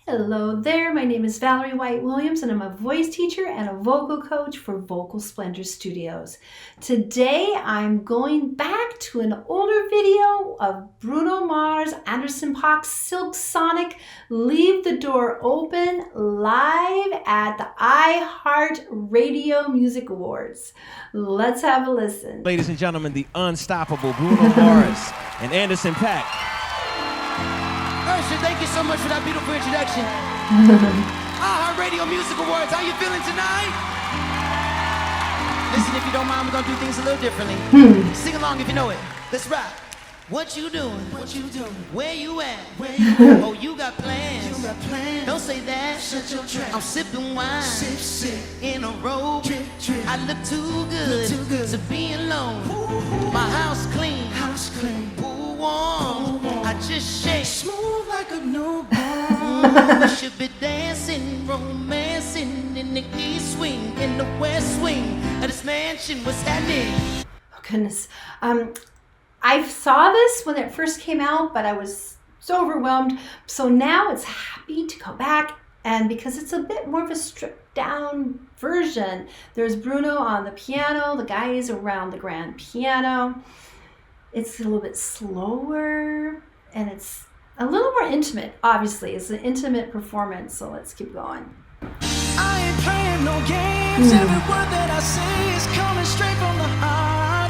Hello there, my name is Valerie White Williams and I'm a voice teacher and a vocal coach for Vocal Splendor Studios. Today I'm going back to an older video of Bruno Mars Anderson Paak's Silk Sonic Leave the Door Open live at the iHeartRadio Music Awards. Let's have a listen. Ladies and gentlemen, the unstoppable Bruno Mars and Anderson Paak. Thank you so much for that beautiful introduction. iHeartRadio Music Awards, how you feeling tonight? Listen, if you don't mind, we're gonna do things a little differently. Sing along if you know it. Let's rock. What you doing? What you doing? Where you at? Where you at? Oh, you got plans. You got plans. Don't say that. Shut your trap. I'm sipping wine. Sip, sip. In a robe. Drip, drip. I look too good, to be alone. Ooh. My house clean. House clean. Pool warm. I just shake. Smooth like a newborn. We should be dancing, romancing in the east wing, in the west wing of this mansion. What's happening? Oh, goodness. I saw this when it first came out, but I was so overwhelmed. So now it's happy to go back, and because it's a bit more of a stripped down version, there's Bruno on the piano, the guys around the grand piano. It's a little bit slower, and it's a little more intimate, obviously. It's an intimate performance, so let's keep going. I ain't playing no games. Every word that I say is coming straight from the heart.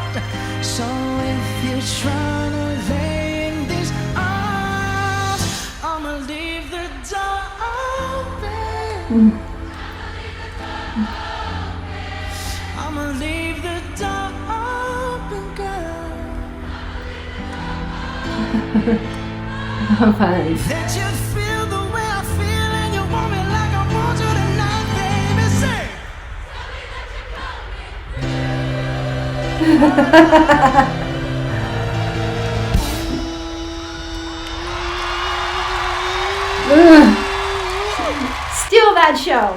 So if you're trying to lay in these arms, I'ma leave the door open. I'ma leave the door open, girl. How funny. That you feel the way I feel and you want me like I want you tonight, baby. Say. Steal that show.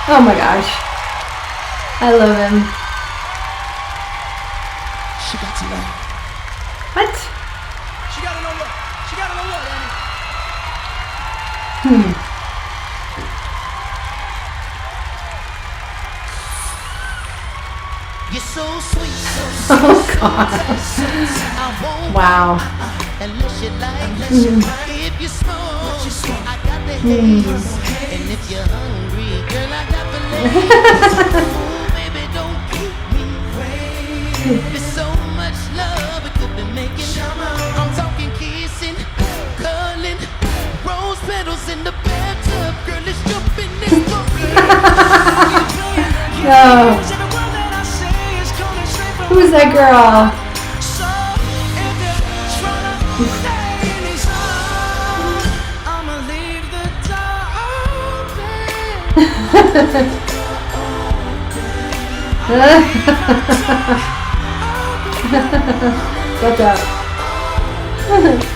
Oh my gosh. I love him. She got to know. What? She gotta know what? She gotta know what, Annie? You're so sweet, so sweet. Oh God. Wow. Unless you like, if you smoke, I got the haze. And if you're hungry, girl, I got the legs. Oh, baby, don't keep me waiting. There's so much love we could be making. I'm talking kissing, cuddling, rose petals in the bathtub. Girl, let's jump in this bucket. No. Who's that girl? So if you're trying to lay in these arms, I'ma leave the door open. Get up.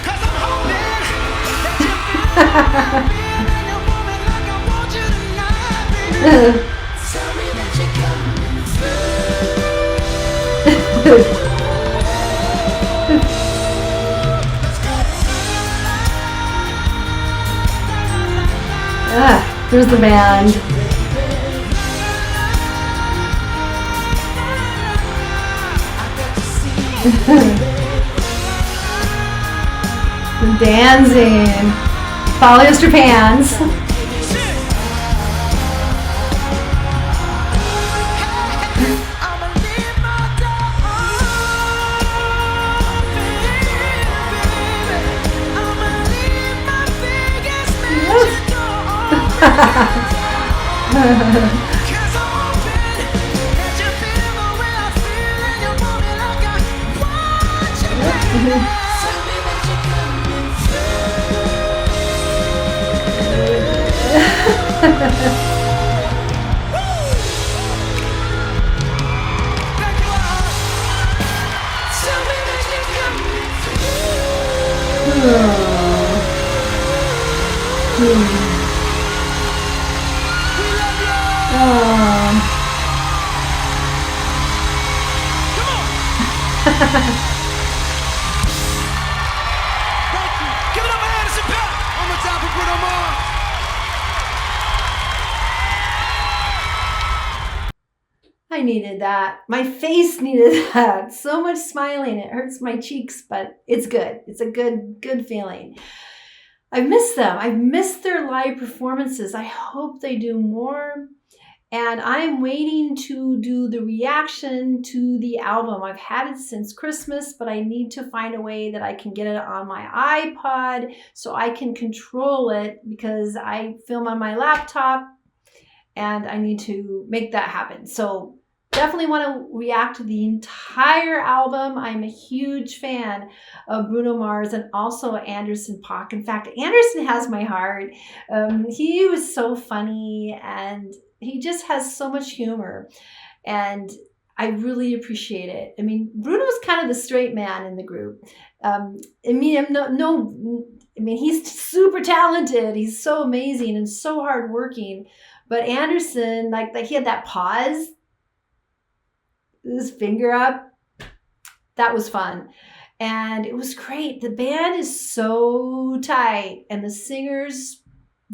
Cause I'm hoping that you feel me and you want me like I want you tonight, baby. Tell me that you're coming through. There's the band. Dancing. Polyester pants. I needed that. My face needed that. So much smiling. It hurts my cheeks, but it's good. It's a good feeling. I miss them. I miss their live performances. I hope they do more. And I'm waiting to do the reaction to the album. I've had it since Christmas, but I need to find a way that I can get it on my iPod so I can control it, because I film on my laptop and I need to make that happen. So definitely want to react to the entire album. I'm a huge fan of Bruno Mars and also Anderson Paak. In fact, Anderson has my heart. He was so funny and he just has so much humor, and I really appreciate it. I mean, Bruno's kind of the straight man in the group. He's super talented. He's so amazing and so hardworking. But Anderson, like he had that pause, his finger up. That was fun. And it was great. The band is so tight and the singers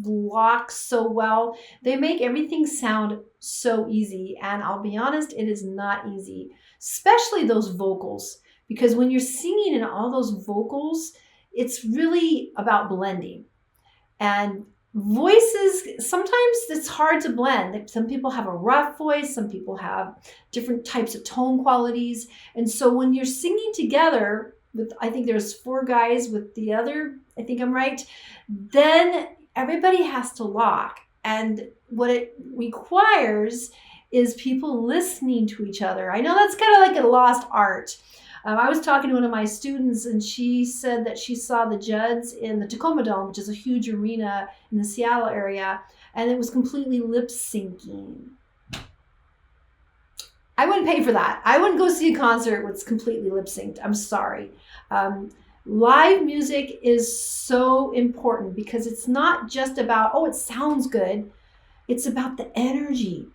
lock so well. They make everything sound so easy. And I'll be honest, it is not easy, especially those vocals, because when you're singing in all those vocals, it's really about blending. And voices, sometimes it's hard to blend. Some people have a rough voice, some people have different types of tone qualities. And so when you're singing together with, I think there's 4 guys with the other, I think I'm right, then everybody has to lock. And what it requires is people listening to each other. I know that's kind of like a lost art. I was talking to one of my students, and she said that she saw the Judds in the Tacoma Dome, which is a huge arena in the Seattle area, and it was completely lip syncing. I wouldn't pay for that. I wouldn't go see a concert where it's completely lip synced. I'm sorry. Live music is so important because it's not just about, oh, it sounds good. It's about the energy.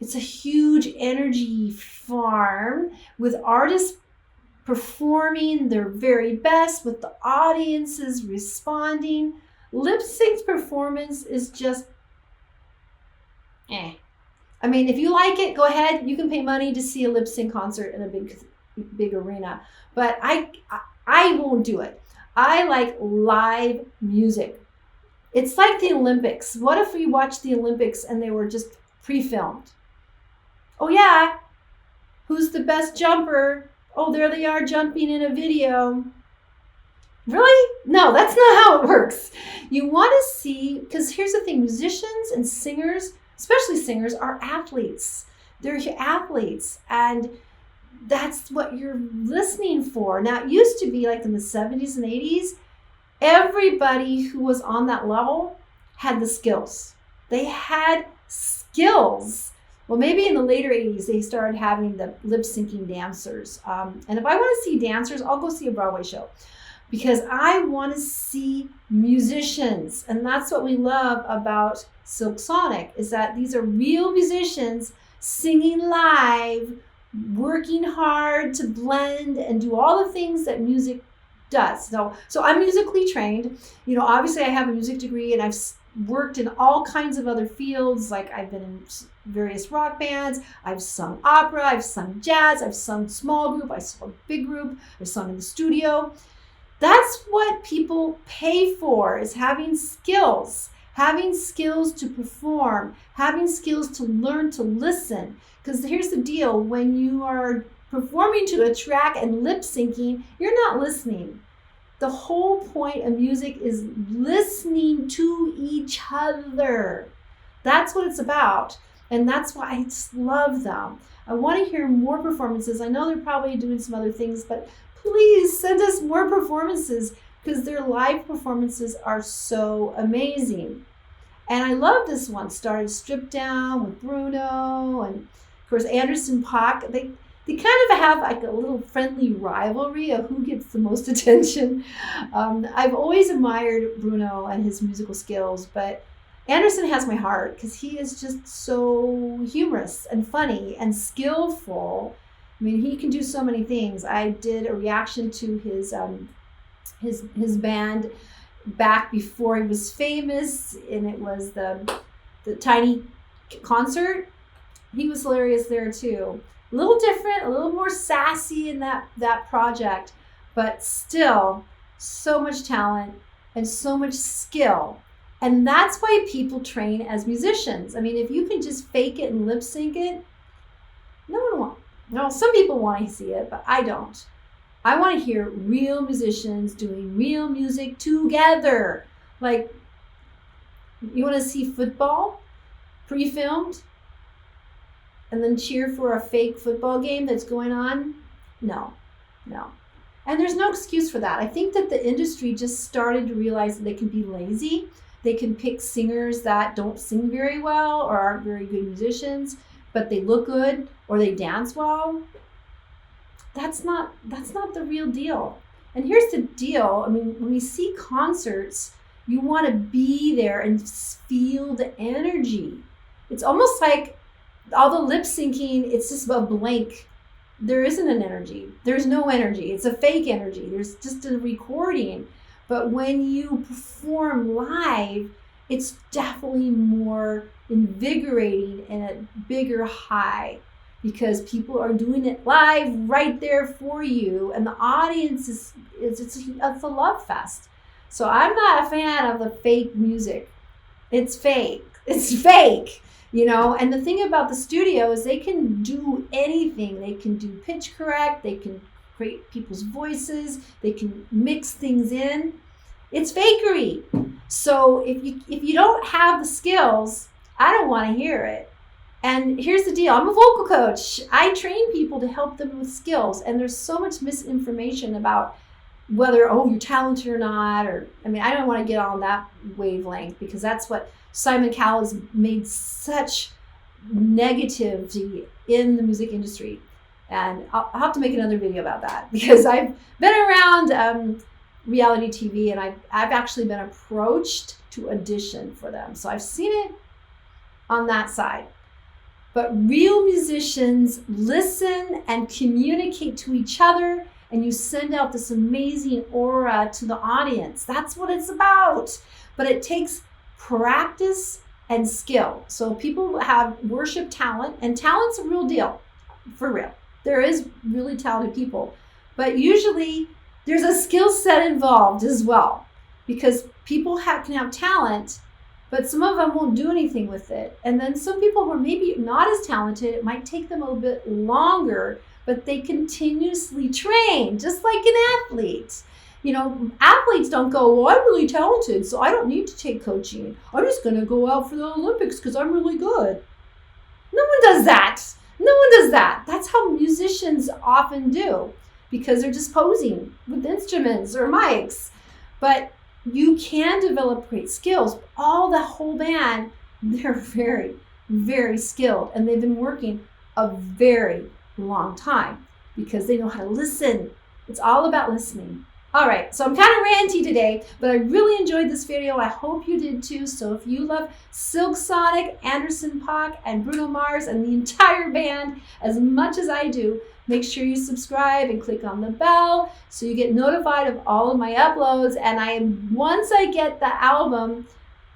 It's a huge energy farm with artists performing their very best, with the audiences responding. Lip sync performance is just I mean, if you like it, go ahead. You can pay money to see a lip sync concert in a big arena. But I won't do it. I like live music. It's like the Olympics. What if we watched the Olympics and they were just pre-filmed? Oh yeah, who's the best jumper? Oh, there they are jumping in a video. Really? No, that's not how it works. You want to see, because here's the thing, musicians and singers, especially singers, are athletes. They're athletes, and that's what you're listening for. Now, it used to be like in the 70s and 80s, everybody who was on that level had the skills. They had skills. Well, maybe in the later 80s, they started having the lip syncing dancers. And if I want to see dancers, I'll go see a Broadway show, because I want to see musicians. And that's what we love about Silk Sonic, is that these are real musicians singing live, working hard to blend and do all the things that music does. So I'm musically trained. You know, obviously I have a music degree, and I've worked in all kinds of other fields. Like I've been in various rock bands, I've sung opera, I've sung jazz, I've sung small group, I've sung big group, I've sung in the studio. That's what people pay for, is having skills to perform, having skills to learn to listen. Because here's the deal, when you are performing to a track and lip syncing, you're not listening. The whole point of music is listening to each other. That's what it's about. And that's why I just love them. I want to hear more performances. I know they're probably doing some other things, but please send us more performances, because their live performances are so amazing. And I love this one. Started Stripped Down with Bruno, and of course Anderson Paak. They kind of have like a little friendly rivalry of who gets the most attention. I've always admired Bruno and his musical skills, but Anderson has my heart because he is just so humorous and funny and skillful. I mean, he can do so many things. I did a reaction to his band back before he was famous, and it was the Tiny concert. he was hilarious there too. A little different, a little more sassy in that project, but still so much talent and so much skill. And that's why people train as musicians. I mean, if you can just fake it and lip sync it, no one wants. No, some people want to see it, but I don't. I want to hear real musicians doing real music together. Like, you want to see football pre-filmed and then cheer for a fake football game that's going on? No. And there's no excuse for that. I think that the industry just started to realize that they can be lazy. They can pick singers that don't sing very well or aren't very good musicians, but they look good or they dance well. That's not the real deal. And here's the deal. I mean, when we see concerts, you want to be there and feel the energy. It's almost like all the lip syncing, it's just a blank. There isn't an energy. There's no energy. It's a fake energy. There's just a recording. But when you perform live, it's definitely more invigorating and a bigger high because people are doing it live right there for you. And the audience it's a love fest. So I'm not a fan of the fake music. It's fake. And the thing about the studio is they can do anything. They can do pitch correct. They can create people's voices. They can mix things in. It's fakery. So if you don't have the skills, I don't want to hear it. And here's the deal. I'm a vocal coach. I train people to help them with skills. And there's so much misinformation about whether, you're talented or not. I don't want to get on that wavelength because that's what Simon Cowell has made such negativity in the music industry. And I'll have to make another video about that because I've been around reality TV and I've actually been approached to audition for them. So I've seen it on that side. But real musicians listen and communicate to each other, and you send out this amazing aura to the audience. That's what it's about. But it takes practice and skill. So people have worship talent, and talent's a real deal, for real. There is really talented people. But usually there's a skill set involved as well, because people can have talent, but some of them won't do anything with it. And then some people who are maybe not as talented, it might take them a little bit longer, but they continuously train, just like an athlete. Athletes don't go, I'm really talented, so I don't need to take coaching. I'm just going to go out for the Olympics because I'm really good. No one does that. That's how musicians often do, because they're just posing with instruments or mics. But you can develop great skills. The whole band, they're very, very skilled, and they've been working a very long time because they know how to listen. It's all about listening. All right, so I'm kind of ranty today, but I really enjoyed this video. I hope you did too. So if you love Silk Sonic, Anderson Paak, and Bruno Mars, and the entire band as much as I do, make sure you subscribe and click on the bell so you get notified of all of my uploads. And once I get the album,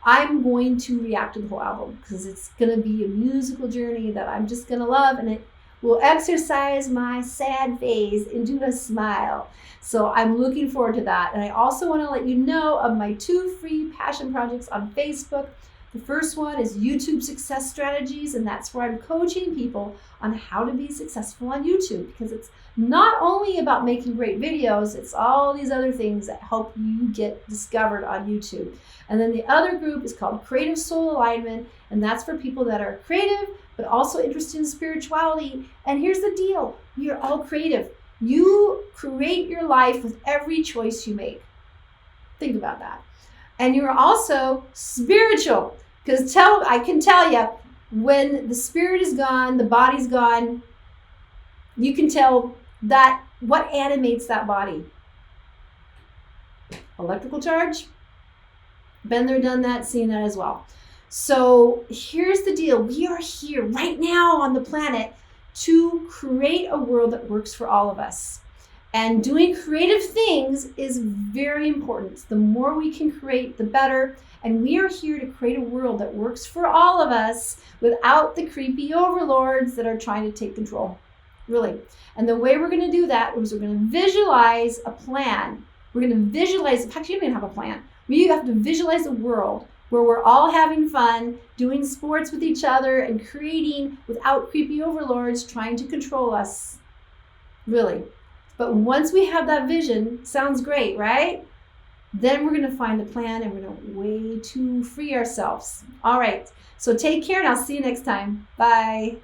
I'm going to react to the whole album because it's going to be a musical journey that I'm just going to love, and it will exercise my sad face into a smile. So I'm looking forward to that. And I also want to let you know of my 2 free passion projects on Facebook. The first one is YouTube Success Strategies, and that's where I'm coaching people on how to be successful on YouTube, because it's not only about making great videos, it's all these other things that help you get discovered on YouTube. And then the other group is called Creative Soul Alignment, and that's for people that are creative but also interested in spirituality. And here's the deal. You're all creative. You create your life with every choice you make. Think about that. And you're also spiritual, because I can tell you, when the spirit is gone, the body's gone, you can tell that what animates that body. Electrical charge. Been there, done that, seen that as well. So here's the deal. We are here right now on the planet to create a world that works for all of us. And doing creative things is very important. The more we can create, the better. And we are here to create a world that works for all of us without the creepy overlords that are trying to take control. Really. And the way we're going to do that is we're going to visualize a plan. We're going to visualize, in fact, you don't even have a plan. We have to visualize a world where we're all having fun, doing sports with each other, and creating without creepy overlords trying to control us. Really. But once we have that vision, sounds great, right? Then we're going to find a plan and we're going to way to free ourselves. All right. So take care and I'll see you next time. Bye.